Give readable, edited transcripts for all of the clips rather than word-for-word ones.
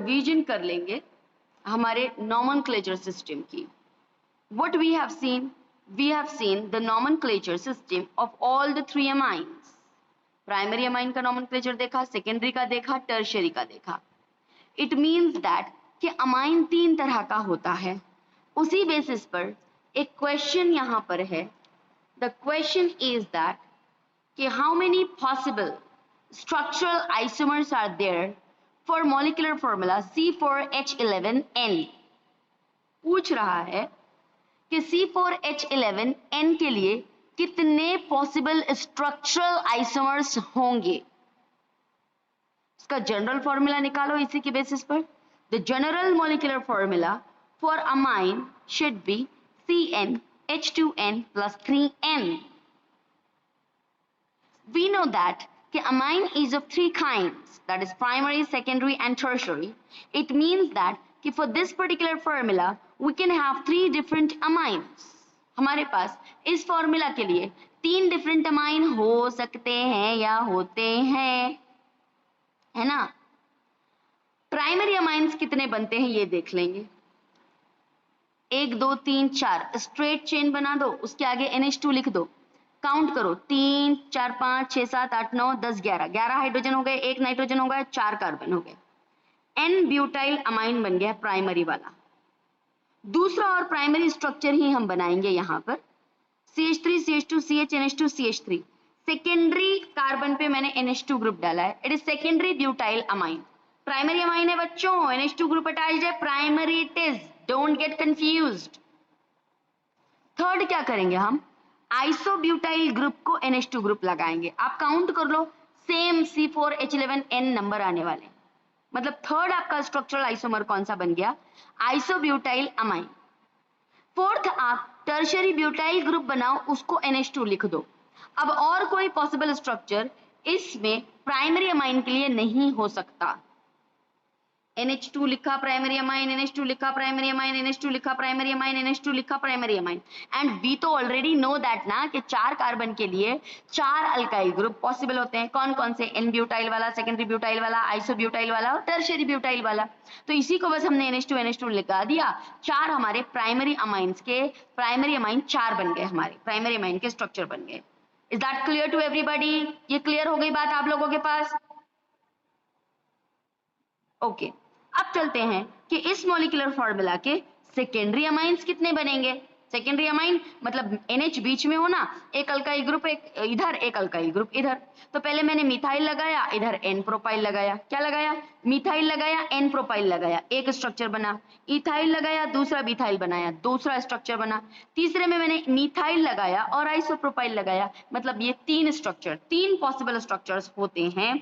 Revision कर लेंगे हमारे नॉमेनक्लेचर सिस्टम की. What we have seen the nomenclature system of all the three amines. Primary amine का nomenclature देखा, सेकेंडरी का देखा, टर्शियरी का देखा. इट मीन्स दैट कि अमाइन 3 तरह का होता है. उसी बेसिस पर एक क्वेश्चन यहां पर है. द क्वेश्चन इज दैट कि how many possible structural isomers are there for molecular formula C4H11N. पूछ रहा है कि C4H11N के लिए कितने पॉसिबल स्ट्रक्चरल आइसोमर्स होंगे. इसका जनरल फॉर्मूला निकालो इसी के बेसिस पर. The general molecular formula for amine should be CnH2n plus 3n. We know that कि amine is of 3 kinds, that is primary, secondary and tertiary. It means that कि for this particular formula we can have 3 different amines. हमारे पास इस formula के लिए 3 different amine हो सकते हैं या होते हैं, है ना. प्राइमरी अमाइंस कितने बनते हैं ये देख लेंगे. 1 2 3 4 स्ट्रेट चेन बना दो, उसके आगे NH2 लिख दो. काउंट करो 3 4 5 6 7 8 9 10 11 हाइड्रोजन हो गए, 1 नाइट्रोजन हो गया, 4 कार्बन हो गए. N ब्यूटाइल अमाइन बन गया प्राइमरी वाला. दूसरा और प्राइमरी स्ट्रक्चर ही हम बनाएंगे यहां पर. CH3 CH2 CH NH2 CH3. Secondary carbon पे मैंने NH2 ग्रुप डाला है. It is secondary butyl amine. Primary amine है बच्चों, NH2 ग्रुप अटैच्ड है, primary it is, don't get confused. Third क्या करेंगे हम, आइसोब्यूटाइल ग्रुप को NH2 ग्रुप लगाएंगे. आप काउंट कर लो, सेम C4H11N नंबर आने वाले. मतलब थर्ड आपका स्ट्रक्चरल आइसोमर कौन सा बन गया, आइसोब्यूटाइल अमाइन. फोर्थ आप टर्शियरी ब्यूटाइल ग्रुप बनाओ, उसको NH2 लिख दो. अब और कोई पॉसिबल स्ट्रक्चर इसमें प्राइमरी अमाइन के लिए नहीं हो सकता. NH2 लिखा प्राइमरी अमाइन, NH2 लिखा प्राइमरी अमाइन, NH2 लिखा प्राइमरी अमाइन, NH2 लिखा प्राइमरी अमाइन. एंड वी तो ऑलरेडी नो दैट ना कि 4 कार्बन के लिए 4 अल्काइल ग्रुप पॉसिबल होते हैं. कौन कौन से, N ब्यूटाइल वाला, सेकेंडरी ब्यूटाइल वाला, आइसोब्यूटाइल वाला और टर्शियरी ब्यूटाइल वाला. तो इसी को बस हमने NH2 लगा दिया. 4 हमारे प्राइमरी अमाइंस के, प्राइमरी अमाइन 4 बन गए, हमारे प्राइमरी अमाइन के स्ट्रक्चर बन गए. Is that clear to everybody? ये क्लियर हो गई बात आप लोगों के पास? ओके. अब चलते हैं कि इस मॉलिक्यूलर फॉर्मूला के सेकेंडरी अमाइंस कितने बनेंगे. सेकेंडरी अमाइन मतलब NH बीच में हो ना, एक अल्काइल ग्रुप एक इधर, एक अल्काइल ग्रुप इधर. तो पहले मैंने मिथाइल लगाया, इधर N प्रोपाइल लगाया. क्या लगाया, मिथाइल लगाया, N प्रोपाइल लगाया, एक स्ट्रक्चर बना. इथाइल लगाया, दूसरा मिथाइल बनाया, दूसरा स्ट्रक्चर बना. तीसरे में मैंने मिथाइल लगाया और आइसोप्रोपाइल लगाया. मतलब ये 3 स्ट्रक्चर, 3 पॉसिबल स्ट्रक्चर्स होते हैं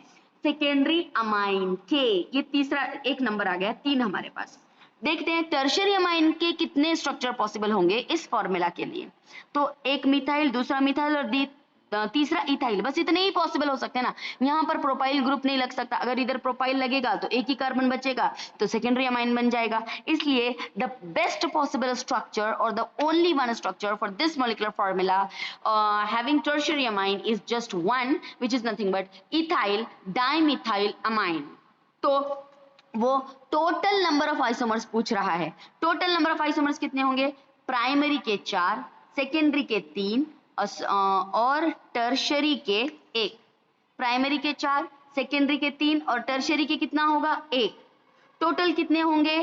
सेकेंडरी अमाइन के. ये तीसरा एक नंबर आ गया, 3 हमारे पास. देखते हैं टर्शियरी अमाइन के कितने स्ट्रक्चर पॉसिबल होंगे इस फॉर्मूला के लिए. तो एक मिथाइल, दूसरा मिथाइल और तीसरा इथाइल, बस इतने ही पॉसिबल हो सकते हैं ना. यहाँ पर प्रोपाइल ग्रुप नहीं लग सकता. अगर इधर प्रोपाइल लगेगा तो एक ही कार्बन बचेगा, तो सेकेंडरी अमाइन बन जाएगा. इसलिए द बेस्ट पॉसिबल स्ट्रक्चर और the only one structure for this molecular formula having tertiary amine is just one, which is nothing but ethyl dimethyl amine. तो वो टोटल नंबर ऑफ आइसोमर्स पूछ रहा है. Total number of isomers कितने होंगे, primary के 4, secondary के 3 और टर्शियरी के 1. प्राइमरी के 4, सेकेंडरी के 3 और टर्शियरी के कितना होगा, 1. टोटल कितने होंगे,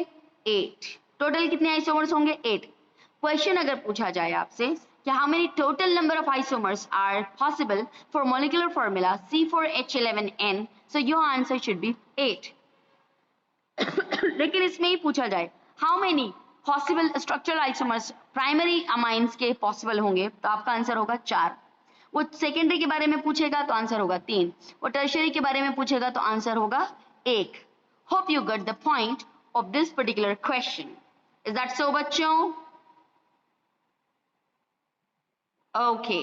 8. टोटल कितने आइसोमर्स होंगे, 8. क्वेश्चन अगर पूछा जाए आपसे कि how many total number of isomers are possible for molecular formula C4H11N, so your answer should be 8. लेकिन इसमें ही पूछा जाए how many possible structural isomers primary amines के पॉसिबल होंगे, तो आपका आंसर होगा 4. वो सेकेंडरी के बारे में पूछेगा तो आंसर होगा 3. वो टर्शियरी के बारे में पूछेगा तो आंसर होगा 1. Hope you got the point of this particular question. Is that so बच्चों? ओके.